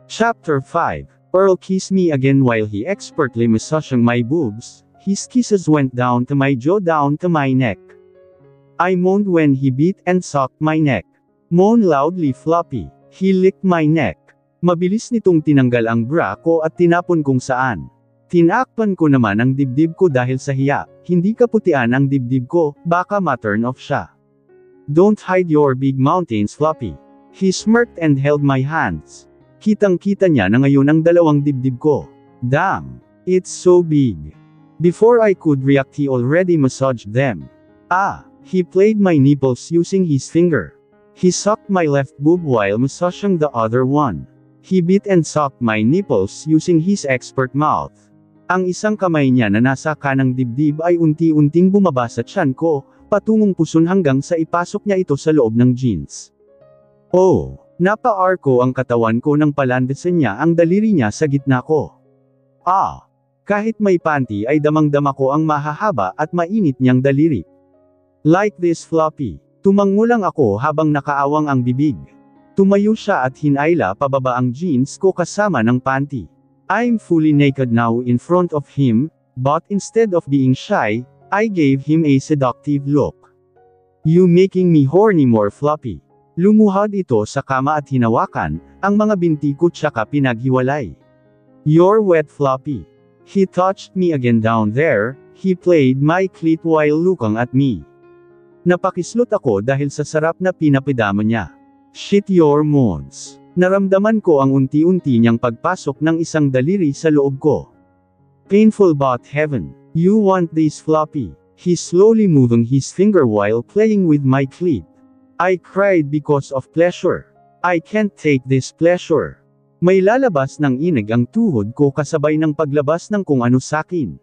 Chapter 5. Earl kissed me again while he expertly massaging my boobs. His kisses went down to my jaw, down to my neck. I moaned when he beat and sucked my neck. Moan loudly, Floppy. He licked my neck. Mabilis nitong tinanggal ang bra ko at tinapon kung saan. Tinakpan ko naman ang dibdib ko dahil sa hiya. Hindi kaputian ang dibdib ko, baka ma-turn off siya. Don't hide your big mountains, Floppy. He smirked and held my hands. Kitang-kita niya na ngayon ang dalawang dibdib ko. Damn! It's so big. Before I could react, he already massaged them. He played my nipples using his finger. He sucked my left boob while massaging the other one. He bit and sucked my nipples using his expert mouth. Ang isang kamay niya na nasa kanang dibdib ay unti-unting bumaba sa tiyan ko, patungong puson hanggang sa ipasok niya ito sa loob ng jeans. Oh! Napa-arko ang katawan ko nang palandasan niya ang daliri niya sa gitna ko. Kahit may panty ay damang-dama ko ang mahahaba at mainit niyang daliri. Like this, Floppy. Tumango lang ako habang nakaawang ang bibig. Tumayo siya at hinayla pababa ang jeans ko kasama ng panty. I'm fully naked now in front of him, but instead of being shy, I gave him a seductive look. You making me horny more, Floppy. Lumuhad ito sa kama at hinawakan, ang mga binti ko tsaka pinaghiwalay. You're wet, Floppy. He touched me again down there, he played my clit while looking at me. Napakislot ako dahil sa sarap na pinapidama niya. Shit your moans. Naramdaman ko ang unti-unti niyang pagpasok ng isang daliri sa loob ko. Painful but heaven. You want this, Floppy? He slowly moving his finger while playing with my clit. I cried because of pleasure. I can't take this pleasure. May lalabas ng inig ang tuhod ko kasabay ng paglabas ng kung ano sakin.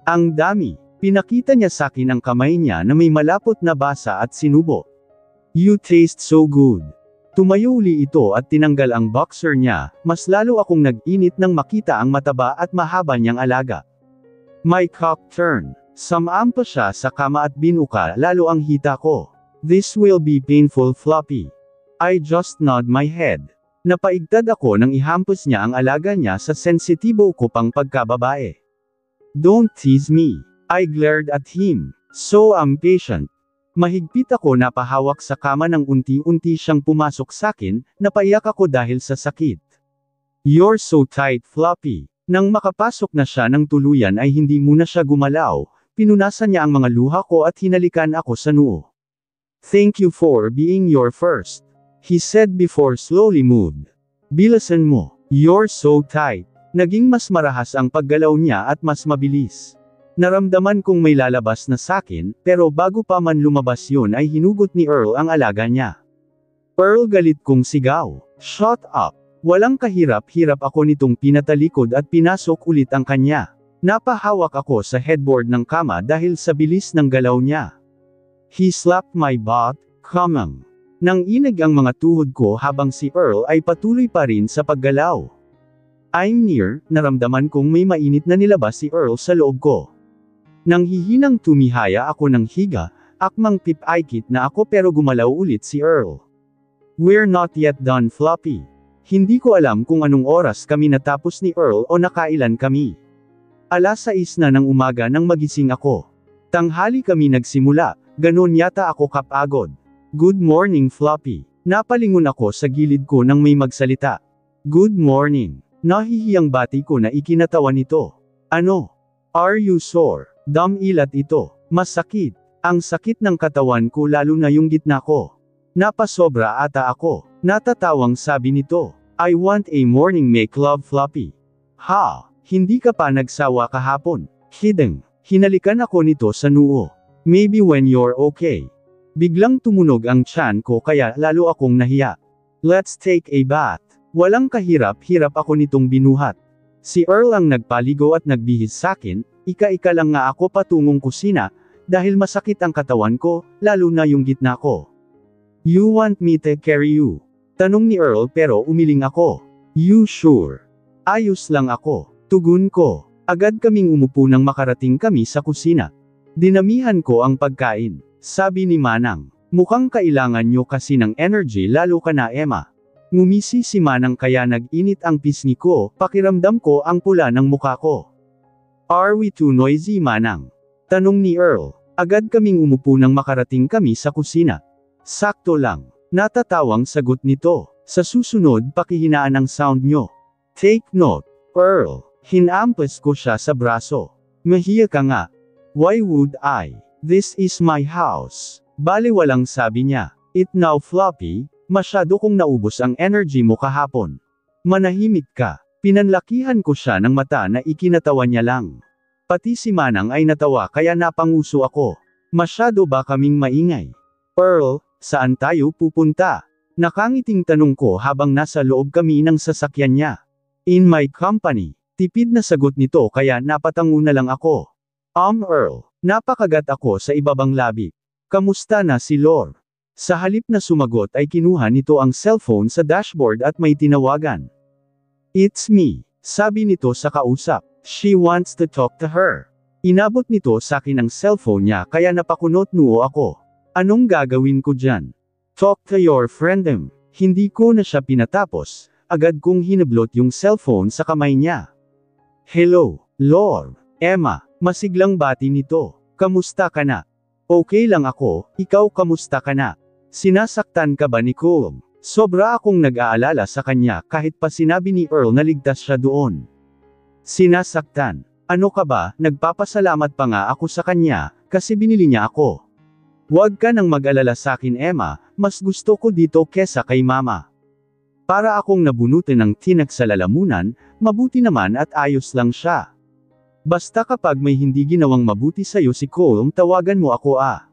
Ang dami. Pinakita niya sakin ang kamay niya na may malapot na basa at sinubo. You taste so good. Tumayo uli ito at tinanggal ang boxer niya, mas lalo akong nag-init nang makita ang mataba at mahaba niyang alaga. My cock turned. Sumampa siya sa kama at binuka lalo ang hita ko. This will be painful, Floppy. I just nod my head. Napaigtad ako nang ihampos niya ang alaga niya sa sensitibo ko pang pagkababae. Don't tease me. I glared at him. So impatient. Mahigpit ako napahawak sa kama nang unti-unti siyang pumasok sakin, napaiyak ako dahil sa sakit. You're so tight, Floppy. Nang makapasok na siya ng tuluyan ay hindi muna siya gumalaw, pinunasan niya ang mga luha ko at hinalikan ako sa noo. Thank you for being your first, he said before slowly moved. Bilasan mo. You're so tight. Naging mas marahas ang paggalaw niya at mas mabilis. Naramdaman kong may lalabas na sakin, pero bago pa man lumabas yun ay hinugot ni Earl ang alaga niya. Earl, galit kong sigaw. Shut up! Walang kahirap-hirap ako nitong pinatalikod at pinasok ulit ang kanya. Napahawak ako sa headboard ng kama dahil sa bilis ng galaw niya. He slapped my butt, kamang. Nang inig ang mga tuhod ko habang si Earl ay patuloy pa rin sa paggalaw. I'm near, naramdaman kong may mainit na nilabas si Earl sa loob ko. Nang hihinang tumihaya ako ng higa, akmang pip-aikit na ako pero gumalaw ulit si Earl. We're not yet done, Floppy. Hindi ko alam kung anong oras kami natapos ni Earl o nakailan kami. 6:00 na ng umaga nang magising ako. Tanghali kami nagsimula, ganon yata ako kapagod. Good morning, Floppy. Napalingon ako sa gilid ko nang may magsalita. Good morning. Nahihiyang bati ko na ikinatawa nito. Ano? Are you sore? Damilat ito. Masakit. Ang sakit ng katawan ko lalo na yung gitna ko. Napasobra ata ako. Natatawang sabi nito. I want a morning make love, Floppy. Ha? Hindi ka pa nagsawa kahapon. Kidding. Hinalikan ako nito sa noo. Maybe when you're okay. Biglang tumunog ang tiyan ko kaya lalo akong nahiya. Let's take a bath. Walang kahirap-hirap ako nitong binuhat. Si Earl ang nagpaligo at nagbihis sakin, ika-ika lang nga ako patungong kusina, dahil masakit ang katawan ko, lalo na yung gitna ko. You want me to carry you? Tanong ni Earl pero umiling ako. You sure? Ayos lang ako. Tugon ko. Agad kaming umupo nang makarating kami sa kusina. Dinamihan ko ang pagkain. Sabi ni Manang, mukhang kailangan nyo kasi ng energy lalo ka na, Emma. Ngumisi si Manang kaya nag-init ang pisngi ko, pakiramdam ko ang pula ng muka ko. Are we too noisy, Manang? Tanong ni Earl. Agad kaming umupo nang makarating kami sa kusina. Sakto lang. Natatawang sagot nito. Sa susunod pakihinaan ang sound nyo. Take note, Earl. Hinampas ko siya sa braso. Mahiya ka nga. Why would I? This is my house. Baliwalang sabi niya. It now floppy, masyado kong naubos ang energy mo kahapon. Manahimik ka. Pinanlakihan ko siya ng mata na ikinatawa niya lang. Pati si Manang ay natawa kaya napanguso ako. Masyado ba kaming maingay? Earl, saan tayo pupunta? Nakangiting tanong ko habang nasa loob kami ng sasakyan niya. In my company. Tipid na sagot nito kaya napatango na lang ako. Earl. Napakagat ako sa ibabang labi. Kamusta na si Lor? Sa halip na sumagot ay kinuha nito ang cellphone sa dashboard at may tinawagan. It's me, sabi nito sa kausap. She wants to talk to her. Inabot nito sa akin ang cellphone niya kaya napakunot noo ako. Anong gagawin ko dyan? Talk to your friend them. Hindi ko na siya pinatapos, agad kong hinablot yung cellphone sa kamay niya. Hello, Lor. Emma, masiglang bati nito. Kamusta ka na? Okay lang ako, ikaw kamusta ka na? Sinasaktan ka ba ni Colm? Sobra akong nag-aalala sa kanya kahit pa sinabi ni Earl na ligtas siya doon. Sinasaktan? Ano ka ba, nagpapasalamat pa nga ako sa kanya, kasi binili niya ako. Huwag ka nang mag-alala sa akin Emma, mas gusto ko dito kesa kay Mama. Para akong nabunutin ng tinak sa lalamunan, mabuti naman at ayos lang siya. Basta kapag may hindi ginawang mabuti sa'yo si Colm tawagan mo ako ah.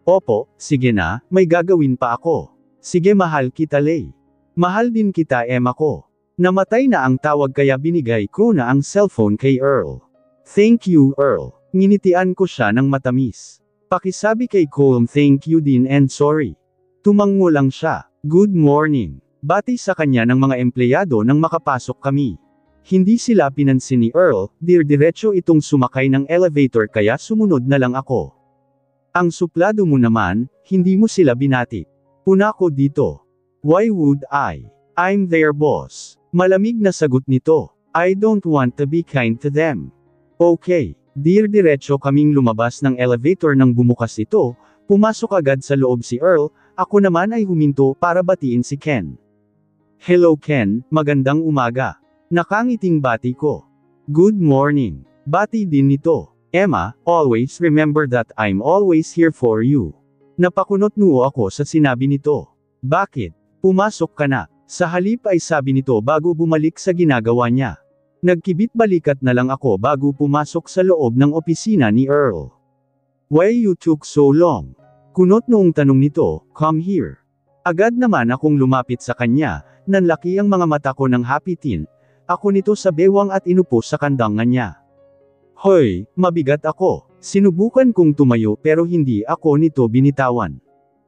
Opo, sige na, may gagawin pa ako. Sige mahal kita Lay. Mahal din kita Emma ko. Namatay na ang tawag kaya binigay ko na ang cellphone kay Earl. Thank you Earl. Nginitian ko siya ng matamis. Pakisabi kay Colm thank you din and sorry. Tumango lang siya. Good morning. Bati sa kanya ng mga empleyado nang makapasok kami. Hindi sila pinansin ni Earl, diretso itong sumakay ng elevator kaya sumunod na lang ako. Ang suplado mo naman, hindi mo sila binati. Puna ko dito. Why would I? I'm their boss. Malamig na sagot nito. I don't want to be kind to them. Okay. Diretso kaming lumabas ng elevator nang bumukas ito, pumasok agad sa loob si Earl, ako naman ay huminto para batiin si Ken. Hello Ken, magandang umaga. Nakangiting bati ko. Good morning. Bati din nito. Emma, always remember that I'm always here for you. Napakunot noo ako sa sinabi nito. Bakit? Pumasok ka na. Sa halip ay sabi nito bago bumalik sa ginagawa niya. Nagkibit-balikat na lang ako bago pumasok sa loob ng opisina ni Earl. Why you took so long? Kunot noong tanong nito, come here. Agad naman akong lumapit sa kanya, nanlaki ang mga mata ko ng happy teen. Ako nito sa bewang at inupo sa kandangan niya. Hoy, mabigat ako. Sinubukan kong tumayo pero hindi ako nito binitawan.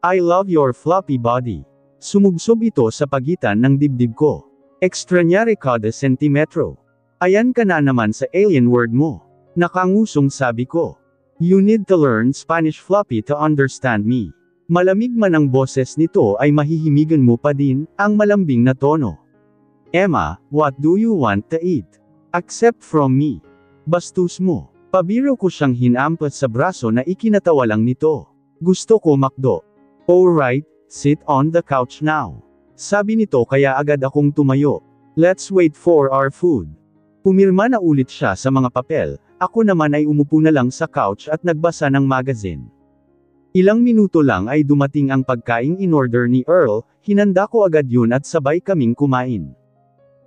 I love your floppy body. Sumubsob ito sa pagitan ng dibdib ko. Extrañaré kada sentimetro. Ayan ka na naman sa alien word mo. Nakangusong sabi ko. You need to learn Spanish floppy to understand me. Malamig man ang boses nito ay mahihimigan mo pa din, ang malambing na tono. Emma, what do you want to eat? Accept from me. Bastos mo. Pabiro ko siyang hinampas sa braso na ikinatawa lang nito. Gusto ko McDo. Alright, sit on the couch now. Sabi nito kaya agad akong tumayo. Let's wait for our food. Pumirma na ulit siya sa mga papel, ako naman ay umupo na lang sa couch at nagbasa ng magazine. Ilang minuto lang ay dumating ang pagkaing in-order ni Earl, hinanda ko agad yun at sabay kaming kumain.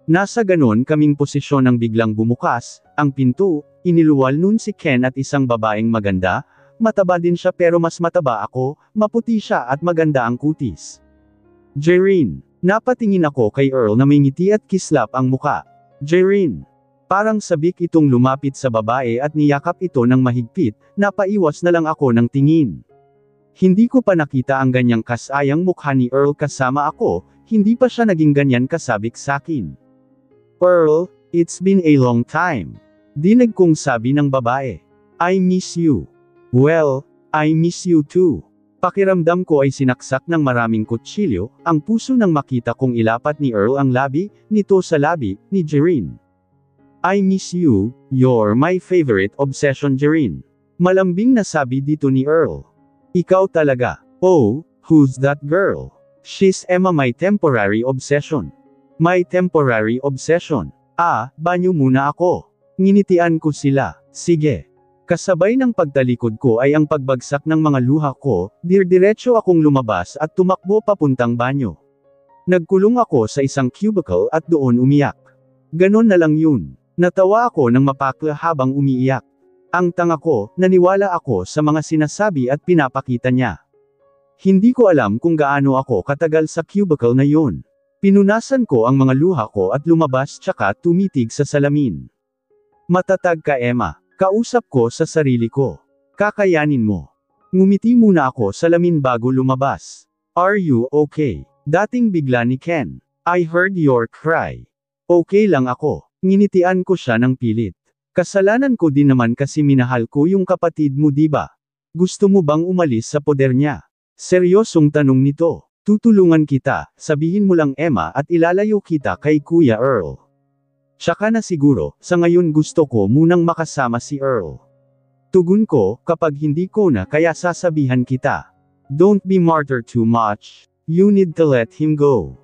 Nasa ganon kaming posisyon nang biglang bumukas, ang pinto, iniluwal nun si Ken at isang babaeng maganda, mataba din siya pero mas mataba ako, maputi siya at maganda ang kutis. Jereen. Napatingin ako kay Earl na may ngiti at kislap ang muka. Jereen. Parang sabik itong lumapit sa babae at niyakap ito ng mahigpit, napaiwas na lang ako ng tingin. Hindi ko pa nakita ang ganyang kasayang mukha ni Earl kasama ako, hindi pa siya naging ganyan kasabik sakin. Earl, it's been a long time. Dinig kong sabi ng babae. I miss you. Well, I miss you too. Pakiramdam ko ay sinaksak ng maraming kutsilyo, ang puso nang makita kong ilapat ni Earl ang labi nito sa labi ni Jereen. I miss you, you're my favorite obsession Jereen. Malambing na sabi dito ni Earl. Ikaw talaga. Oh, who's that girl? She's Emma, my temporary obsession. My temporary obsession. Banyo muna ako. Nginitian ko sila. Sige. Kasabay ng pagtalikod ko ay ang pagbagsak ng mga luha ko, diretso akong lumabas at tumakbo papuntang banyo. Nagkulong ako sa isang cubicle at doon umiyak. Ganon na lang yun. Natawa ako ng mapakla habang umiiyak. Ang tanga ko, naniwala ako sa mga sinasabi at pinapakita niya. Hindi ko alam kung gaano ako katagal sa cubicle na yun. Pinunasan ko ang mga luha ko at lumabas tsaka tumitig sa salamin. Matatag ka Emma. Kausap ko sa sarili ko. Kakayanin mo. Ngumiti muna ako sa salamin bago lumabas. Are you okay? Dating bigla ni Ken. I heard your cry. Okay lang ako. Nginitian ko siya ng pilit. Kasalanan ko din naman kasi minahal ko yung kapatid mo diba? Gusto mo bang umalis sa poder niya? Seryosong tanong nito. Tutulungan kita, sabihin mo lang Emma at ilalayo kita kay Kuya Earl. Tsaka na siguro, sa ngayon gusto ko munang makasama si Earl. Tugon ko, kapag hindi ko na kaya sasabihan kita. Don't be martyr too much. You need to let him go.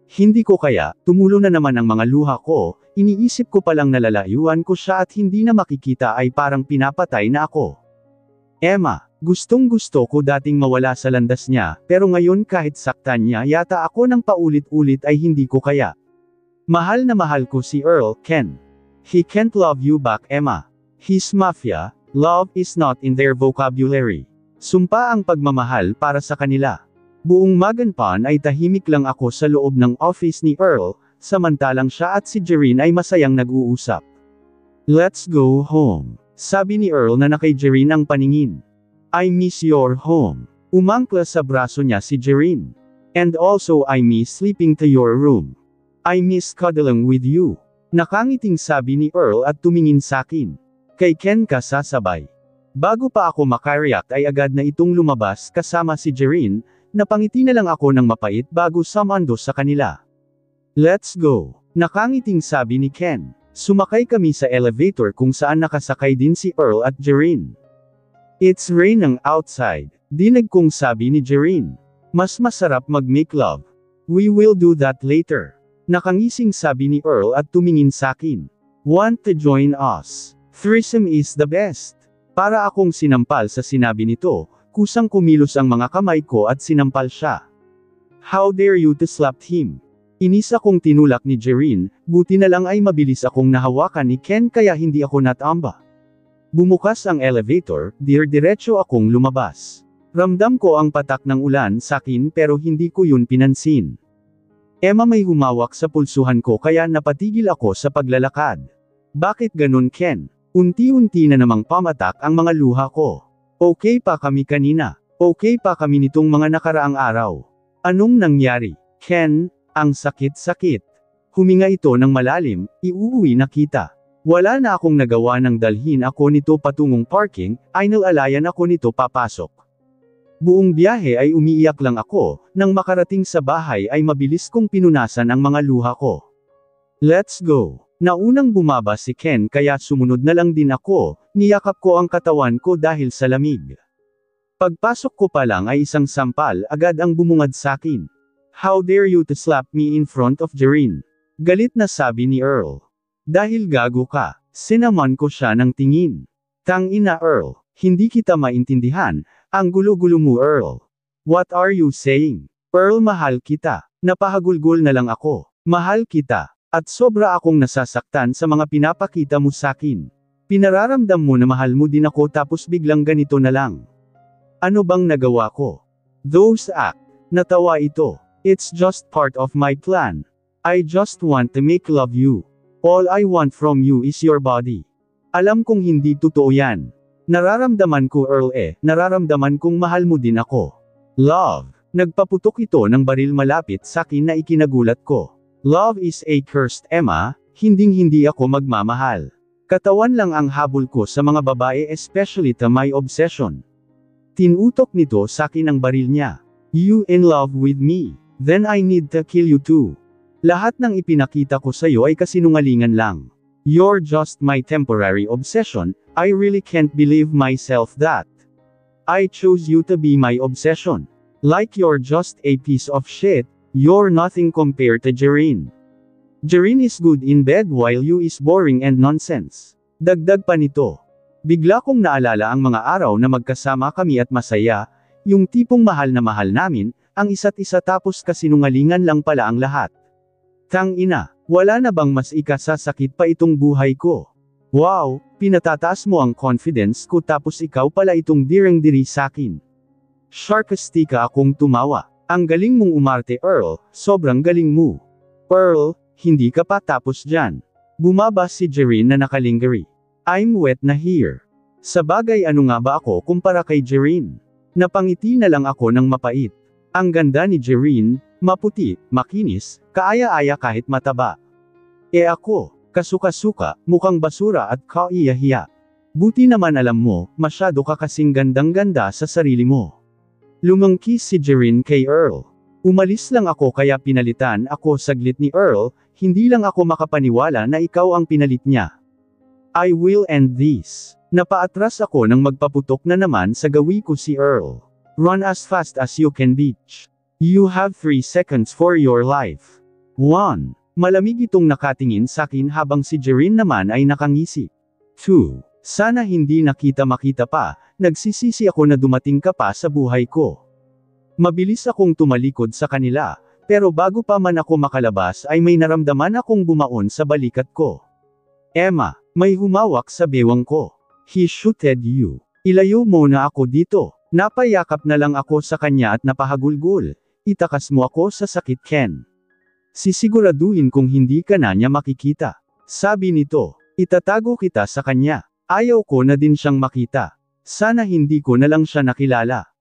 Hindi ko kaya, tumulo na naman ang mga luha ko, iniisip ko palang nalalayuan ko siya at hindi na makikita ay parang pinapatay na ako. Emma, gustong gusto ko dating mawala sa landas niya, pero ngayon kahit saktan niya yata ako ng paulit-ulit ay hindi ko kaya. Mahal na mahal ko si Earl, Ken. He can't love you back Emma. He's mafia, love is not in their vocabulary. Sumpa ang pagmamahal para sa kanila. Buong maganpan ay tahimik lang ako sa loob ng office ni Earl, samantalang siya at si Jereen ay masayang nag-uusap. Let's go home. Sabi ni Earl na kay Jereen ang paningin. I miss your home. Umangkla sa braso niya si Jereen. And also I miss sleeping to your room. I miss cuddling with you. Nakangiting sabi ni Earl at tumingin sakin. Kay Ken ka sasabay. Bago pa ako makareact ay agad na itong lumabas kasama si Jereen, napangiti na lang ako ng mapait bago sumando sa kanila. Let's go. Nakangiting sabi ni Ken. Sumakay kami sa elevator kung saan nakasakay din si Earl at Jereen. It's raining outside. Dinig kong sabi ni Jereen. Mas masarap mag-make love. We will do that later. Nakangising sabi ni Earl at tumingin sakin. Want to join us? Threesome is the best. Para akong sinampal sa sinabi nito, kusang kumilos ang mga kamay ko at sinampal siya. How dare you to slap him? Inisa kong tinulak ni Jereen, buti na lang ay mabilis akong nahawakan ni Ken kaya hindi ako natamba. Bumukas ang elevator, diretso akong lumabas. Ramdam ko ang patak ng ulan sakin pero hindi ko yun pinansin. Emma may humawak sa pulsuhan ko kaya napatigil ako sa paglalakad. Bakit ganun Ken? Unti-unti na namang pamatak ang mga luha ko. Okay pa kami kanina. Okay pa kami nitong mga nakaraang araw. Anong nangyari? Ken, ang sakit-sakit. Huminga ito ng malalim, iuuwi na kita. Wala na akong nagawa nang dalhin ako nito patungong parking, ay nalalayan ako nito papasok. Buong biyahe ay umiiyak lang ako, nang makarating sa bahay ay mabilis kong pinunasan ang mga luha ko. Let's go. Naunang bumaba si Ken kaya sumunod na lang din ako, niyakap ko ang katawan ko dahil sa lamig. Pagpasok ko pa lang ay isang sampal agad ang bumungad sakin. How dare you to slap me in front of Jereen? Galit na sabi ni Earl. Dahil gago ka, sinaman ko siya ng tingin. Tangina Earl, hindi kita maintindihan. Ang gulo-gulo mo Earl. What are you saying? Earl mahal kita. Napahagulgol na lang ako. Mahal kita. At sobra akong nasasaktan sa mga pinapakita mo sakin. Pinararamdam mo na mahal mo din ako tapos biglang ganito na lang. Ano bang nagawa ko? Those act. Natawa ito. It's just part of my plan. I just want to make love you. All I want from you is your body. Alam kong hindi totoo yan. Nararamdaman ko Earl nararamdaman kong mahal mo din ako. Love. Nagpaputok ito ng baril malapit sakin na ikinagulat ko. Love is a cursed Emma, hinding-hindi ako magmamahal. Katawan lang ang habol ko sa mga babae especially to my obsession. Tinutok nito sa akin ang baril niya. You in love with me? Then I need to kill you too. Lahat ng ipinakita ko sa'yo ay kasinungalingan lang. You're just my temporary obsession. I really can't believe myself that I chose you to be my obsession. Like you're just a piece of shit. You're nothing compared to Jereen. Jereen is good in bed while you is boring and nonsense. Dagdag pa nito. Bigla kong naalala ang mga araw na magkasama kami at masaya, yung tipong mahal na mahal namin, ang isa't isa tapos kasinungalingan lang pala ang lahat. Tang ina, wala na bang mas ikasasakit pa itong buhay ko? Wow, pinatataas mo ang confidence ko tapos ikaw pala itong direng-diri sakin. Sarcastica akong tumawa. Ang galing mong umarte Earl, sobrang galing mo. Earl, hindi ka pa tapos dyan. Bumaba si Jereen na nakalingari. I'm wet na here. Sabagay ano nga ba ako kumpara kay Jereen? Napangiti na lang ako ng mapait. Ang ganda ni Jereen, maputi, makinis, kaaya-aya kahit mataba. Ako, kasuka-suka, mukhang basura at kaiya-hiya. Buti naman alam mo, masyado ka kasing gandang-ganda sa sarili mo. Lumangki si Jereen kay Earl. Umalis lang ako kaya pinalitan ako saglit ni Earl, hindi lang ako makapaniwala na ikaw ang pinalit niya. I will end this. Napaatras ako nang magpaputok na naman sa gawi ko si Earl. Run as fast as you can bitch. You have 3 seconds for your life. 1. Malamig itong nakatingin sakin habang si Jereen naman ay nakangisi. 2. Sana hindi makita pa, nagsisisi ako na dumating ka pa sa buhay ko. Mabilis akong tumalikod sa kanila, pero bago pa man ako makalabas ay may naramdaman akong bumaon sa balikat ko. Emma, may humawak sa bewang ko. He shooted you. Ilayo mo na ako dito. Napayakap na lang ako sa kanya at napahagulgol. Itakas mo ako sa sakit Ken. Sisiguraduhin kung hindi ka na niya makikita. Sabi nito, itatago kita sa kanya. Ayaw ko na din siyang makita. Sana hindi ko na lang siya nakilala.